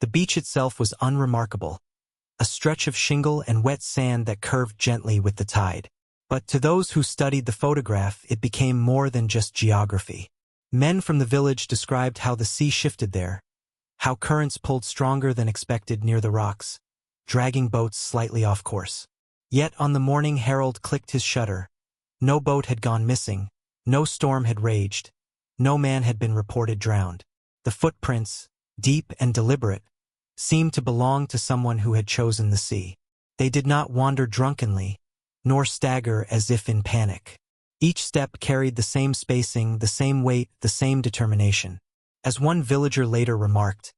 The beach itself was unremarkable, a stretch of shingle and wet sand that curved gently with the tide. But to those who studied the photograph, it became more than just geography. Men from the village described how the sea shifted there, how currents pulled stronger than expected near the rocks, dragging boats slightly off course. Yet on the morning Harold clicked his shutter, no boat had gone missing, no storm had raged, no man had been reported drowned. The footprints, deep and deliberate, seemed to belong to someone who had chosen the sea. They did not wander drunkenly, nor stagger as if in panic. Each step carried the same spacing, the same weight, the same determination. As one villager later remarked,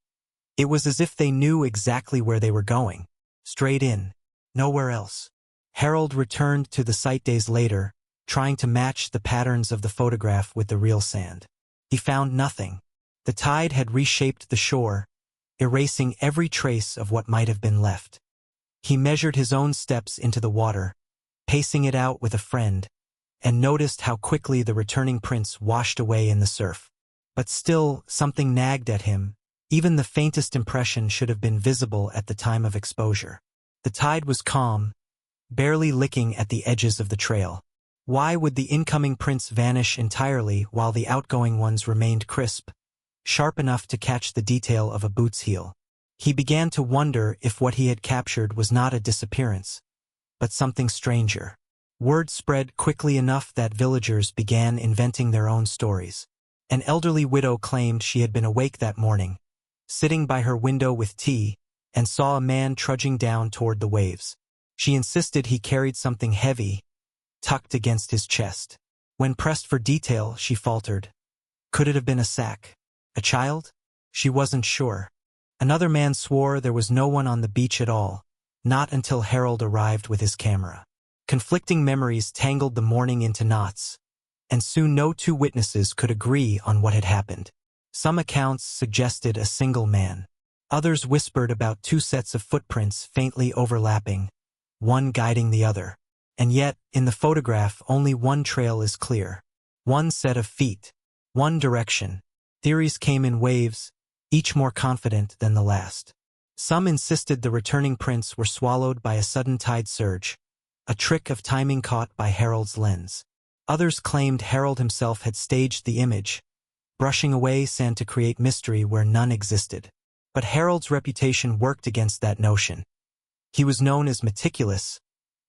it was as if they knew exactly where they were going. Straight in, nowhere else. Harold returned to the site days later, trying to match the patterns of the photograph with the real sand. He found nothing. The tide had reshaped the shore, erasing every trace of what might have been left. He measured his own steps into the water, pacing it out with a friend, and noticed how quickly the returning prints washed away in the surf. But still, something nagged at him. Even the faintest impression should have been visible at the time of exposure. The tide was calm, barely licking at the edges of the trail. Why would the incoming prints vanish entirely while the outgoing ones remained crisp, sharp enough to catch the detail of a boot's heel? He began to wonder if what he had captured was not a disappearance, but something stranger. Word spread quickly enough that villagers began inventing their own stories. An elderly widow claimed she had been awake that morning, sitting by her window with tea, and saw a man trudging down toward the waves. She insisted he carried something heavy, tucked against his chest. When pressed for detail, she faltered. Could it have been a sack? A child? She wasn't sure. Another man swore there was no one on the beach at all, not until Harold arrived with his camera. Conflicting memories tangled the morning into knots, and soon no two witnesses could agree on what had happened. Some accounts suggested a single man. Others whispered about two sets of footprints faintly overlapping, one guiding the other. And yet, in the photograph, only one trail is clear. One set of feet. One direction. Theories came in waves, each more confident than the last. Some insisted the returning prints were swallowed by a sudden tide surge, a trick of timing caught by Harold's lens. Others claimed Harold himself had staged the image, brushing away sand to create mystery where none existed. But Harold's reputation worked against that notion. He was known as meticulous,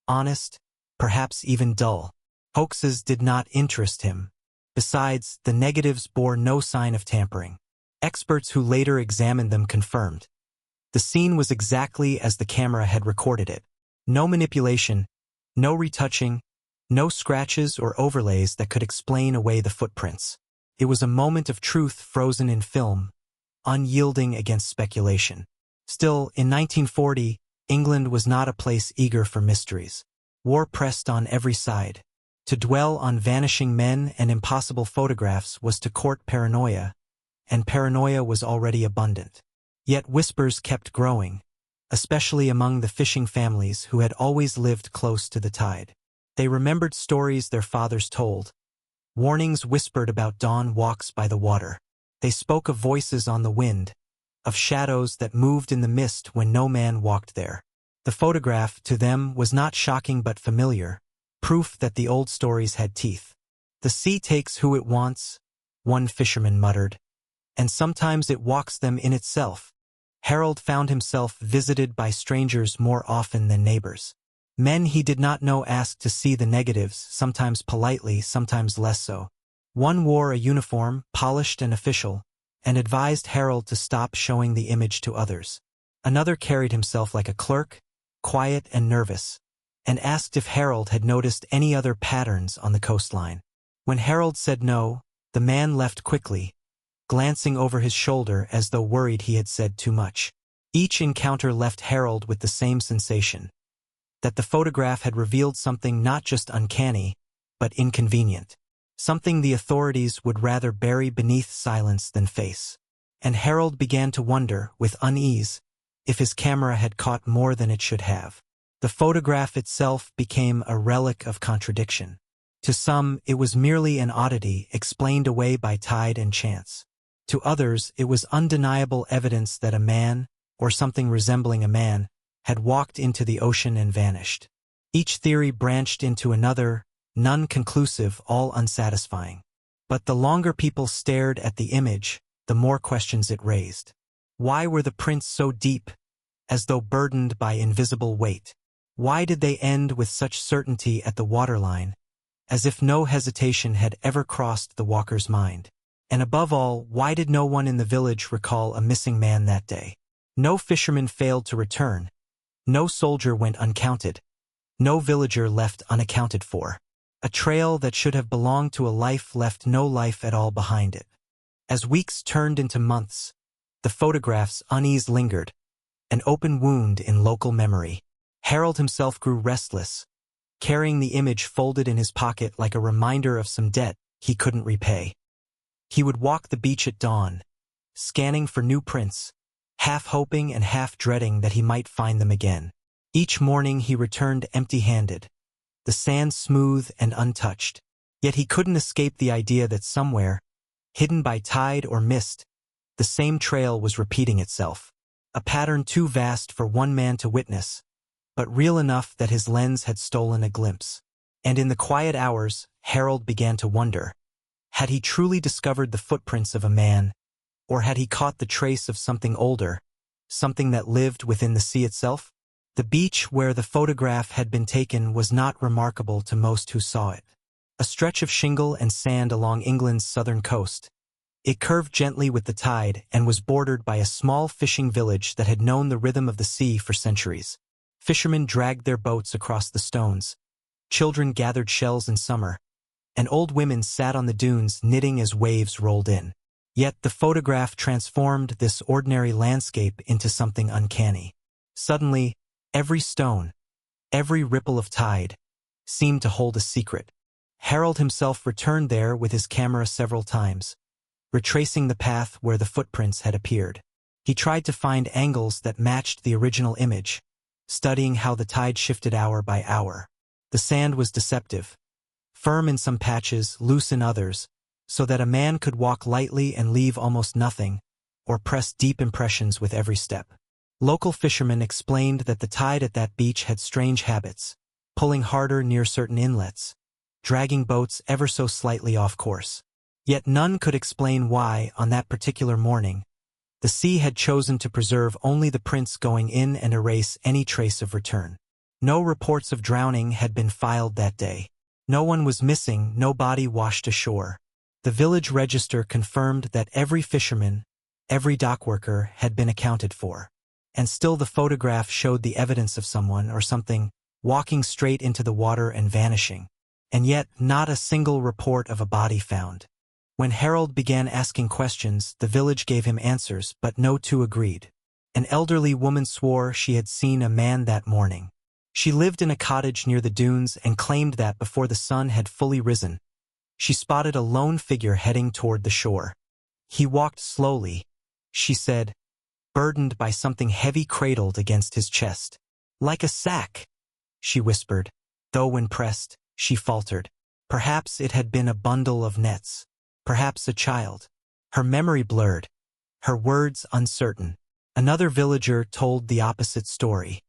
honest, perhaps even dull. Hoaxes did not interest him. Besides, the negatives bore no sign of tampering. Experts who later examined them confirmed. The scene was exactly as the camera had recorded it. No manipulation, no retouching, no scratches or overlays that could explain away the footprints. It was a moment of truth frozen in film, unyielding against speculation. Still, in 1940, England was not a place eager for mysteries. War pressed on every side. To dwell on vanishing men and impossible photographs was to court paranoia, and paranoia was already abundant. Yet whispers kept growing, especially among the fishing families who had always lived close to the tide. They remembered stories their fathers told, warnings whispered about dawn walks by the water. They spoke of voices on the wind, of shadows that moved in the mist when no man walked there. The photograph, to them, was not shocking but familiar, proof that the old stories had teeth. The sea takes who it wants, one fisherman muttered, and sometimes it walks them in itself. Harold found himself visited by strangers more often than neighbors. Men he did not know asked to see the negatives, sometimes politely, sometimes less so. One wore a uniform, polished and official, and advised Harold to stop showing the image to others. Another carried himself like a clerk, quiet and nervous, and asked if Harold had noticed any other patterns on the coastline. When Harold said no, the man left quickly, glancing over his shoulder as though worried he had said too much. Each encounter left Harold with the same sensation, that the photograph had revealed something not just uncanny, but inconvenient. Something the authorities would rather bury beneath silence than face. And Harold began to wonder, with unease, if his camera had caught more than it should have. The photograph itself became a relic of contradiction. To some, it was merely an oddity explained away by tide and chance. To others, it was undeniable evidence that a man, or something resembling a man, had walked into the ocean and vanished. Each theory branched into another, none conclusive, all unsatisfying. But the longer people stared at the image, the more questions it raised. Why were the prints so deep, as though burdened by invisible weight? Why did they end with such certainty at the waterline, as if no hesitation had ever crossed the walker's mind? And above all, why did no one in the village recall a missing man that day? No fisherman failed to return. No soldier went uncounted. No villager left unaccounted for. A trail that should have belonged to a life left no life at all behind it. As weeks turned into months, the photograph's unease lingered, an open wound in local memory. Harold himself grew restless, carrying the image folded in his pocket like a reminder of some debt he couldn't repay. He would walk the beach at dawn, scanning for new prints, half hoping and half dreading that he might find them again. Each morning he returned empty-handed, the sand smooth and untouched. Yet he couldn't escape the idea that somewhere, hidden by tide or mist, the same trail was repeating itself. A pattern too vast for one man to witness, but real enough that his lens had stolen a glimpse. And in the quiet hours, Harold began to wonder, had he truly discovered the footprints of a man, or had he caught the trace of something older, something that lived within the sea itself? The beach where the photograph had been taken was not remarkable to most who saw it. A stretch of shingle and sand along England's southern coast. It curved gently with the tide and was bordered by a small fishing village that had known the rhythm of the sea for centuries. Fishermen dragged their boats across the stones. Children gathered shells in summer, and old women sat on the dunes knitting as waves rolled in. Yet the photograph transformed this ordinary landscape into something uncanny. Suddenly, every stone, every ripple of tide, seemed to hold a secret. Harold himself returned there with his camera several times, retracing the path where the footprints had appeared. He tried to find angles that matched the original image, studying how the tide shifted hour by hour. The sand was deceptive, firm in some patches, loose in others, so that a man could walk lightly and leave almost nothing, or press deep impressions with every step. Local fishermen explained that the tide at that beach had strange habits, pulling harder near certain inlets, dragging boats ever so slightly off course. Yet none could explain why, on that particular morning, the sea had chosen to preserve only the prints going in and erase any trace of return. No reports of drowning had been filed that day. No one was missing, no body washed ashore. The village register confirmed that every fisherman, every dockworker had been accounted for. And still the photograph showed the evidence of someone or something walking straight into the water and vanishing. And yet not a single report of a body found. When Harold began asking questions, the village gave him answers, but no two agreed. An elderly woman swore she had seen a man that morning. She lived in a cottage near the dunes and claimed that before the sun had fully risen, she spotted a lone figure heading toward the shore. He walked slowly, she said, burdened by something heavy cradled against his chest. Like a sack, she whispered, though when pressed, she faltered. Perhaps it had been a bundle of nets. Perhaps a child. Her memory blurred, her words uncertain. Another villager told the opposite story.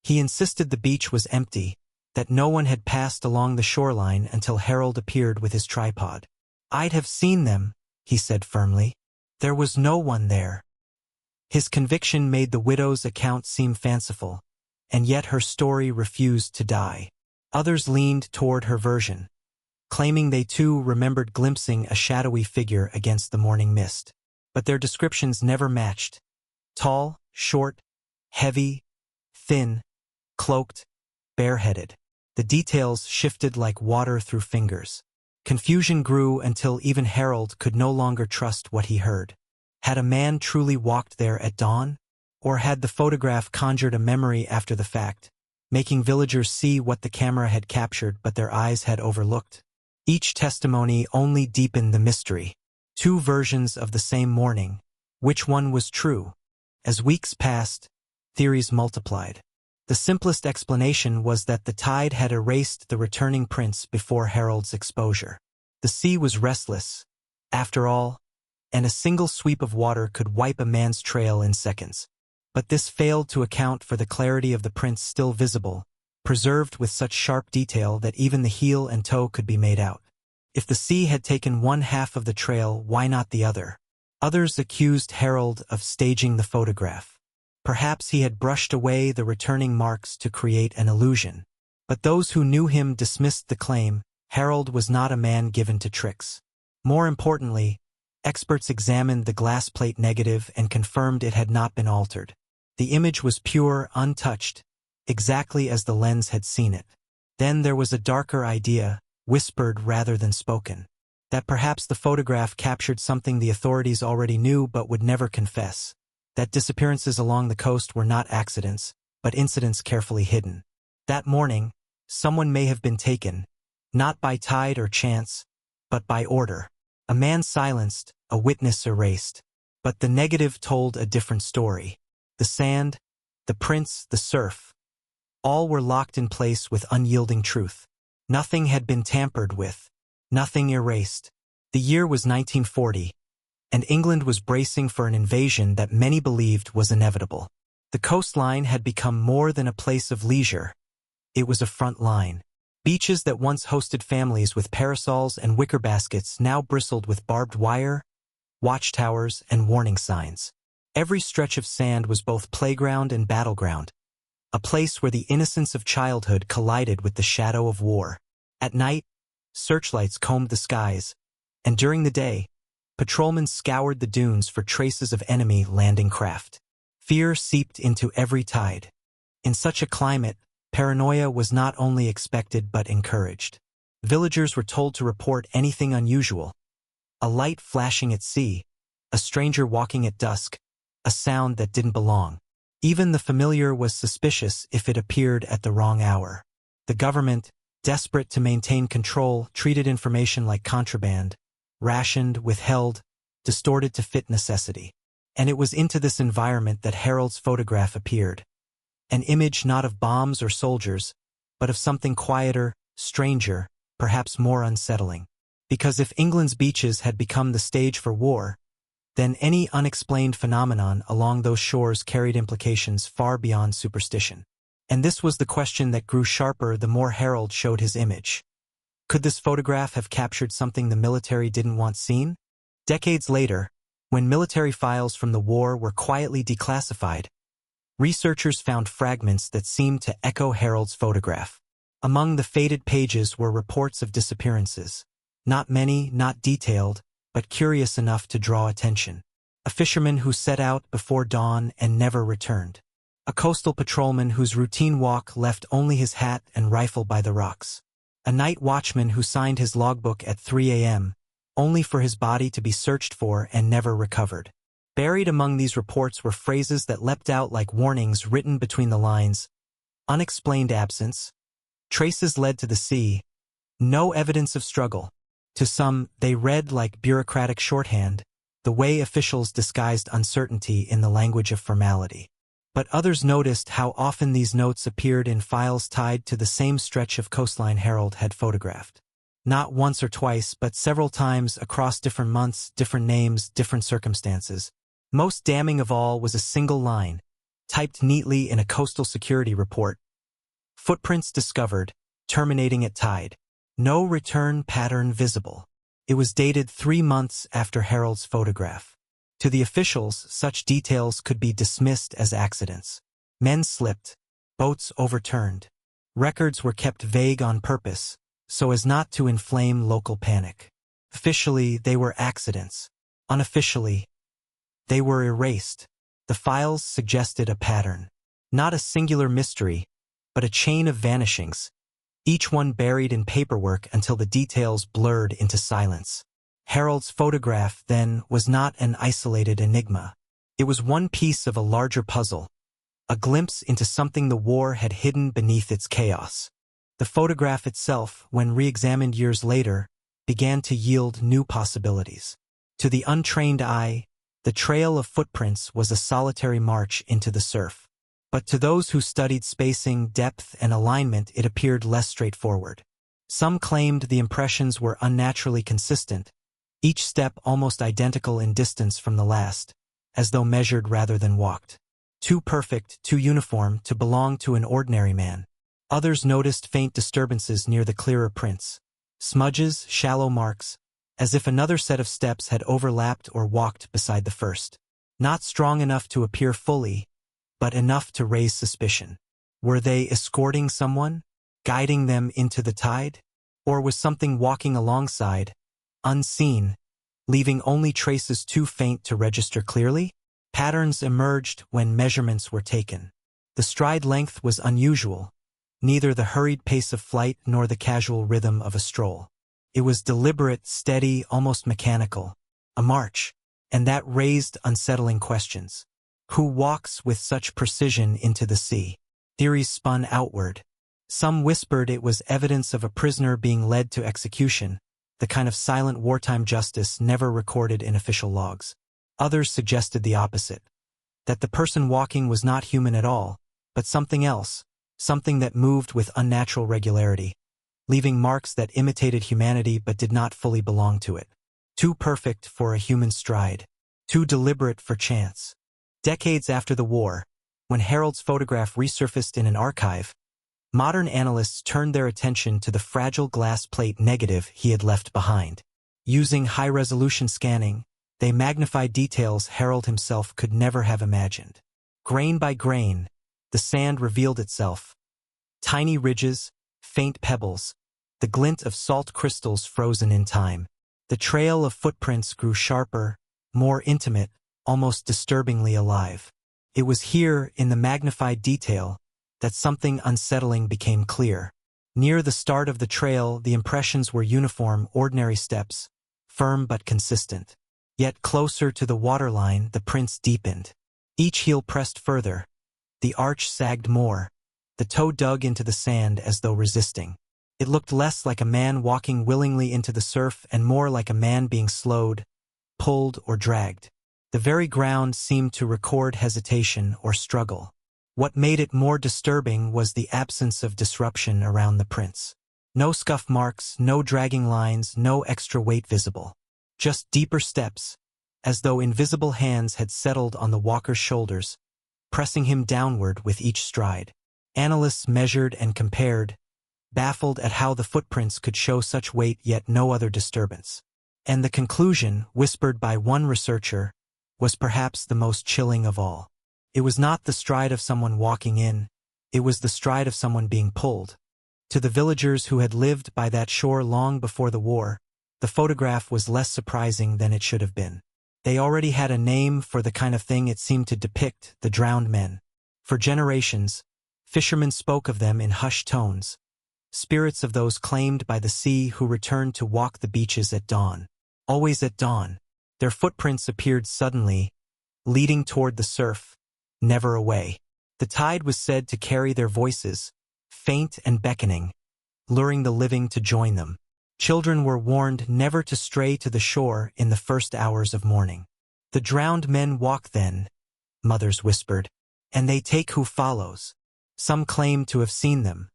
He insisted the beach was empty, that no one had passed along the shoreline until Harold appeared with his tripod. I'd have seen them, he said firmly. There was no one there. His conviction made the widow's account seem fanciful, and yet her story refused to die. Others leaned toward her version, claiming they too remembered glimpsing a shadowy figure against the morning mist. But their descriptions never matched. Tall, short, heavy, thin, cloaked, bareheaded. The details shifted like water through fingers. Confusion grew until even Harold could no longer trust what he heard. Had a man truly walked there at dawn? Or had the photograph conjured a memory after the fact, making villagers see what the camera had captured but their eyes had overlooked? Each testimony only deepened the mystery. Two versions of the same morning. Which one was true? As weeks passed, theories multiplied. The simplest explanation was that the tide had erased the returning prints before Harold's exposure. The sea was restless, after all, and a single sweep of water could wipe a man's trail in seconds. But this failed to account for the clarity of the prints still visible, preserved with such sharp detail that even the heel and toe could be made out. If the sea had taken one half of the trail, why not the other? Others accused Harold of staging the photograph. Perhaps he had brushed away the returning marks to create an illusion. But those who knew him dismissed the claim. Harold was not a man given to tricks. More importantly, experts examined the glass plate negative and confirmed it had not been altered. The image was pure, untouched, exactly as the lens had seen it. Then there was a darker idea, whispered rather than spoken, that perhaps the photograph captured something the authorities already knew but would never confess, that disappearances along the coast were not accidents, but incidents carefully hidden. That morning, someone may have been taken, not by tide or chance, but by order. A man silenced, a witness erased. But the negative told a different story. The sand, the prints, the surf, all were locked in place with unyielding truth. Nothing had been tampered with, nothing erased. The year was 1940, and England was bracing for an invasion that many believed was inevitable. The coastline had become more than a place of leisure. It was a front line. Beaches that once hosted families with parasols and wicker baskets now bristled with barbed wire, watchtowers, and warning signs. Every stretch of sand was both playground and battleground, a place where the innocence of childhood collided with the shadow of war. At night, searchlights combed the skies, and during the day, patrolmen scoured the dunes for traces of enemy landing craft. Fear seeped into every tide. In such a climate, paranoia was not only expected but encouraged. Villagers were told to report anything unusual. A light flashing at sea, a stranger walking at dusk, a sound that didn't belong. Even the familiar was suspicious if it appeared at the wrong hour. The government, desperate to maintain control, treated information like contraband, rationed, withheld, distorted to fit necessity. And it was into this environment that Harold's photograph appeared. An image not of bombs or soldiers, but of something quieter, stranger, perhaps more unsettling. Because if England's beaches had become the stage for war, then any unexplained phenomenon along those shores carried implications far beyond superstition. And this was the question that grew sharper the more Harold showed his image. Could this photograph have captured something the military didn't want seen? Decades later, when military files from the war were quietly declassified, researchers found fragments that seemed to echo Harold's photograph. Among the faded pages were reports of disappearances. Not many, not detailed, but curious enough to draw attention. A fisherman who set out before dawn and never returned. A coastal patrolman whose routine walk left only his hat and rifle by the rocks. A night watchman who signed his logbook at 3 a.m., only for his body to be searched for and never recovered. Buried among these reports were phrases that leapt out like warnings written between the lines. Unexplained absence. Traces led to the sea. No evidence of struggle. To some, they read like bureaucratic shorthand, the way officials disguised uncertainty in the language of formality. But others noticed how often these notes appeared in files tied to the same stretch of coastline Harold had photographed. Not once or twice, but several times across different months, different names, different circumstances. Most damning of all was a single line, typed neatly in a coastal security report. Footprints discovered, terminating at tide. No return pattern visible. It was dated 3 months after Harold's photograph. To the officials, such details could be dismissed as accidents. Men slipped, boats overturned. Records were kept vague on purpose, so as not to inflame local panic. Officially, they were accidents. Unofficially, they were erased. The files suggested a pattern. Not a singular mystery, but a chain of vanishings, each one buried in paperwork until the details blurred into silence. Harold's photograph, then, was not an isolated enigma. It was one piece of a larger puzzle, a glimpse into something the war had hidden beneath its chaos. The photograph itself, when re-examined years later, began to yield new possibilities. To the untrained eye, the trail of footprints was a solitary march into the surf. But to those who studied spacing, depth, and alignment, it appeared less straightforward. Some claimed the impressions were unnaturally consistent, each step almost identical in distance from the last, as though measured rather than walked. too perfect, too uniform to belong to an ordinary man. Others noticed faint disturbances near the clearer prints. Smudges, shallow marks, as if another set of steps had overlapped or walked beside the first. Not strong enough to appear fully, but enough to raise suspicion. Were they escorting someone, guiding them into the tide? Or was something walking alongside, unseen, leaving only traces too faint to register clearly? Patterns emerged when measurements were taken. The stride length was unusual, neither the hurried pace of flight nor the casual rhythm of a stroll. It was deliberate, steady, almost mechanical. A march. And that raised unsettling questions. Who walks with such precision into the sea? Theories spun outward. Some whispered it was evidence of a prisoner being led to execution, the kind of silent wartime justice never recorded in official logs. Others suggested the opposite, that the person walking was not human at all, but something else, something that moved with unnatural regularity, leaving marks that imitated humanity but did not fully belong to it. Too perfect for a human stride, too deliberate for chance. Decades after the war, when Harold's photograph resurfaced in an archive, modern analysts turned their attention to the fragile glass plate negative he had left behind. Using high-resolution scanning, they magnified details Harold himself could never have imagined. Grain by grain, the sand revealed itself. Tiny ridges, faint pebbles, the glint of salt crystals frozen in time. The trail of footprints grew sharper, more intimate, almost disturbingly alive. It was here, in the magnified detail, that something unsettling became clear. Near the start of the trail, the impressions were uniform, ordinary steps, firm but consistent. Yet closer to the waterline, the prints deepened. Each heel pressed further. The arch sagged more. The toe dug into the sand as though resisting. It looked less like a man walking willingly into the surf and more like a man being slowed, pulled, or dragged. The very ground seemed to record hesitation or struggle. What made it more disturbing was the absence of disruption around the prints. No scuff marks, no dragging lines, no extra weight visible. Just deeper steps, as though invisible hands had settled on the walker's shoulders, pressing him downward with each stride. Analysts measured and compared, baffled at how the footprints could show such weight yet no other disturbance. And the conclusion, whispered by one researcher, was perhaps the most chilling of all. It was not the stride of someone walking in, it was the stride of someone being pulled. To the villagers who had lived by that shore long before the war, the photograph was less surprising than it should have been. They already had a name for the kind of thing it seemed to depict, the drowned men. For generations, fishermen spoke of them in hushed tones, spirits of those claimed by the sea who returned to walk the beaches at dawn. Always at dawn. Their footprints appeared suddenly, leading toward the surf, never away. The tide was said to carry their voices, faint and beckoning, luring the living to join them. Children were warned never to stray to the shore in the first hours of morning. The drowned men walk then, mothers whispered, and they take who follows. Some claimed to have seen them.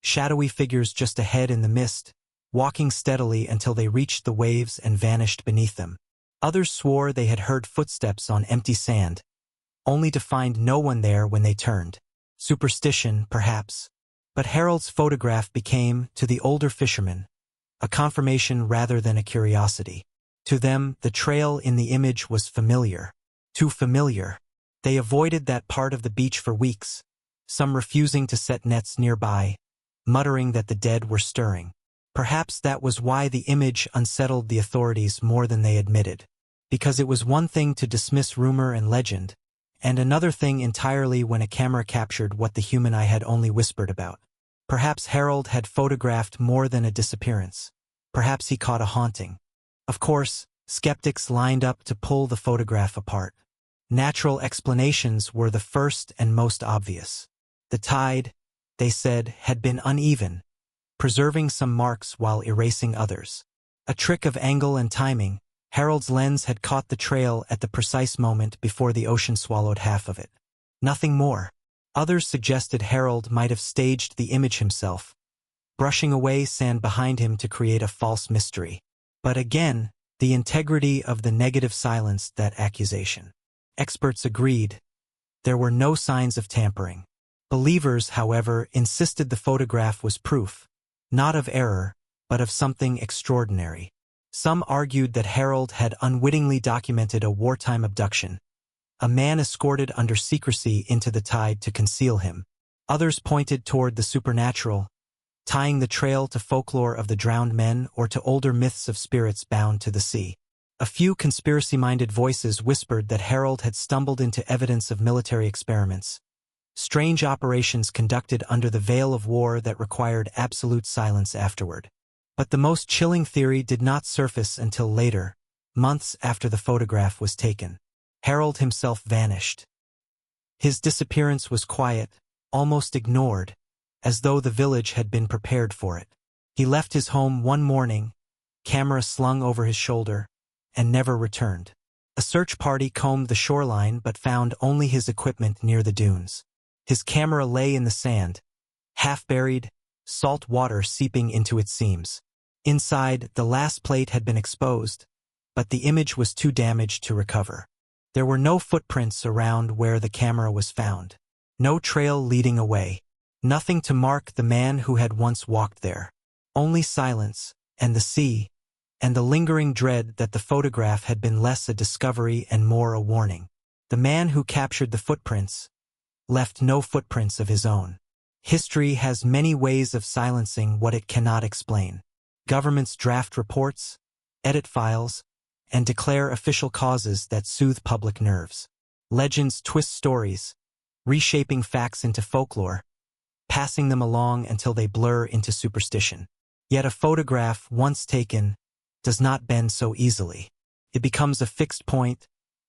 Shadowy figures just ahead in the mist, walking steadily until they reached the waves and vanished beneath them. Others swore they had heard footsteps on empty sand, only to find no one there when they turned. Superstition, perhaps. But Harold's photograph became, to the older fishermen, a confirmation rather than a curiosity. To them, the trail in the image was familiar. Too familiar. They avoided that part of the beach for weeks, some refusing to set nets nearby, muttering that the dead were stirring. Perhaps that was why the image unsettled the authorities more than they admitted. Because it was one thing to dismiss rumor and legend, and another thing entirely when a camera captured what the human eye had only whispered about. Perhaps Harold had photographed more than a disappearance. Perhaps he caught a haunting. Of course, skeptics lined up to pull the photograph apart. Natural explanations were the first and most obvious. The tide, they said, had been uneven, preserving some marks while erasing others. A trick of angle and timing, Harold's lens had caught the trail at the precise moment before the ocean swallowed half of it. Nothing more. Others suggested Harold might have staged the image himself, brushing away sand behind him to create a false mystery. But again, the integrity of the negative silenced that accusation. Experts agreed. There were no signs of tampering. Believers, however, insisted the photograph was proof, not of error, but of something extraordinary. Some argued that Harold had unwittingly documented a wartime abduction, a man escorted under secrecy into the tide to conceal him. Others pointed toward the supernatural, tying the trail to folklore of the drowned men or to older myths of spirits bound to the sea. A few conspiracy-minded voices whispered that Harold had stumbled into evidence of military experiments, strange operations conducted under the veil of war that required absolute silence afterward. But the most chilling theory did not surface until later, months after the photograph was taken. Harold himself vanished. His disappearance was quiet, almost ignored, as though the village had been prepared for it. He left his home one morning, camera slung over his shoulder, and never returned. A search party combed the shoreline but found only his equipment near the dunes. His camera lay in the sand, half-buried, salt water seeping into its seams. Inside, the last plate had been exposed, but the image was too damaged to recover. There were no footprints around where the camera was found. No trail leading away. Nothing to mark the man who had once walked there. Only silence, and the sea, and the lingering dread that the photograph had been less a discovery and more a warning. The man who captured the footprints left no footprints of his own. History has many ways of silencing what it cannot explain. Governments draft reports, edit files, and declare official causes that soothe public nerves. Legends twist stories, reshaping facts into folklore, passing them along until they blur into superstition. Yet a photograph, once taken, does not bend so easily. It becomes a fixed point,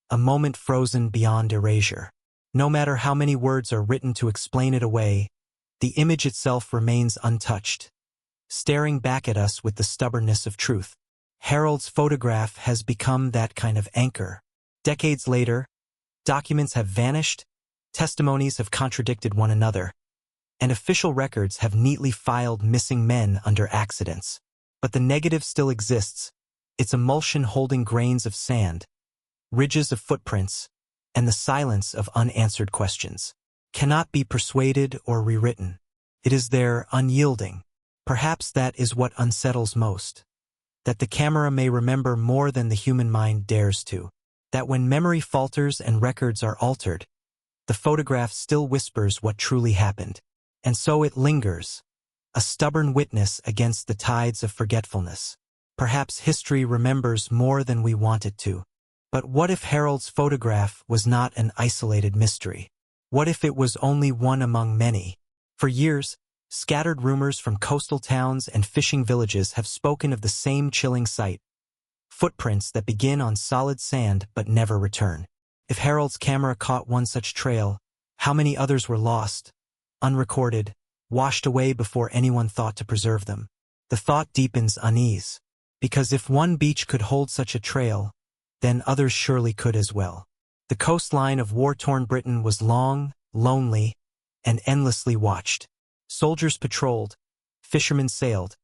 a moment frozen beyond erasure. No matter how many words are written to explain it away, the image itself remains untouched, staring back at us with the stubbornness of truth. Harold's photograph has become that kind of anchor. Decades later, documents have vanished, testimonies have contradicted one another, and official records have neatly filed missing men under accidents. But the negative still exists, its emulsion holding grains of sand, ridges of footprints, and the silence of unanswered questions. Cannot be persuaded or rewritten. It is there, unyielding. Perhaps that is what unsettles most. That the camera may remember more than the human mind dares to. That when memory falters and records are altered, the photograph still whispers what truly happened. And so it lingers, a stubborn witness against the tides of forgetfulness. Perhaps history remembers more than we want it to. But what if Harold's photograph was not an isolated mystery? What if it was only one among many? For years, scattered rumors from coastal towns and fishing villages have spoken of the same chilling sight. Footprints that begin on solid sand but never return. If Harold's camera caught one such trail, how many others were lost, unrecorded, washed away before anyone thought to preserve them? The thought deepens unease. Because if one beach could hold such a trail, then others surely could as well. The coastline of war-torn Britain was long, lonely, and endlessly watched. Soldiers patrolled, fishermen sailed,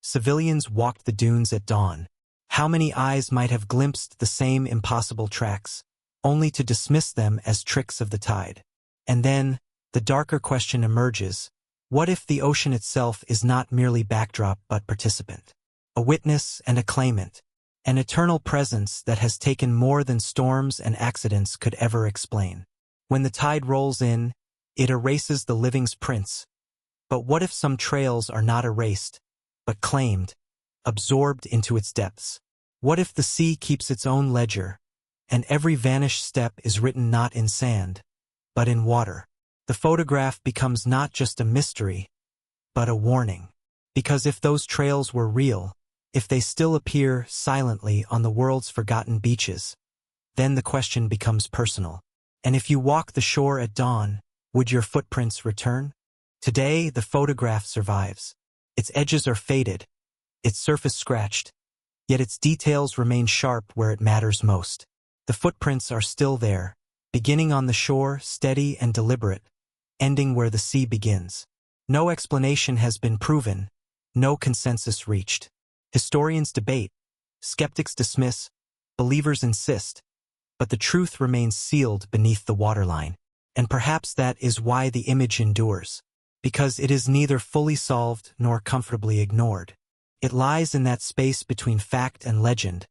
civilians walked the dunes at dawn. How many eyes might have glimpsed the same impossible tracks, only to dismiss them as tricks of the tide? And then, the darker question emerges: what if the ocean itself is not merely backdrop but participant? A witness and a claimant, an eternal presence that has taken more than storms and accidents could ever explain. When the tide rolls in, it erases the living's prints. But what if some trails are not erased, but claimed, absorbed into its depths? What if the sea keeps its own ledger, and every vanished step is written not in sand, but in water? The photograph becomes not just a mystery, but a warning. Because if those trails were real, if they still appear silently on the world's forgotten beaches, then the question becomes personal. And if you walk the shore at dawn, would your footprints return? Today, the photograph survives. Its edges are faded, its surface scratched, yet its details remain sharp where it matters most. The footprints are still there, beginning on the shore, steady and deliberate, ending where the sea begins. No explanation has been proven, no consensus reached. Historians debate, skeptics dismiss, believers insist, but the truth remains sealed beneath the waterline. And perhaps that is why the image endures, because it is neither fully solved nor comfortably ignored. It lies in that space between fact and legend,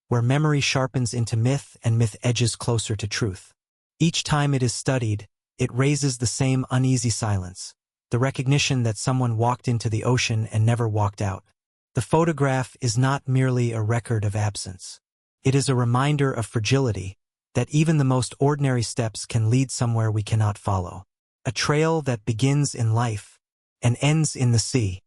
where memory sharpens into myth and myth edges closer to truth. Each time it is studied, it raises the same uneasy silence, the recognition that someone walked into the ocean and never walked out. The photograph is not merely a record of absence. It is a reminder of fragility, that even the most ordinary steps can lead somewhere we cannot follow. A trail that begins in life and ends in the sea.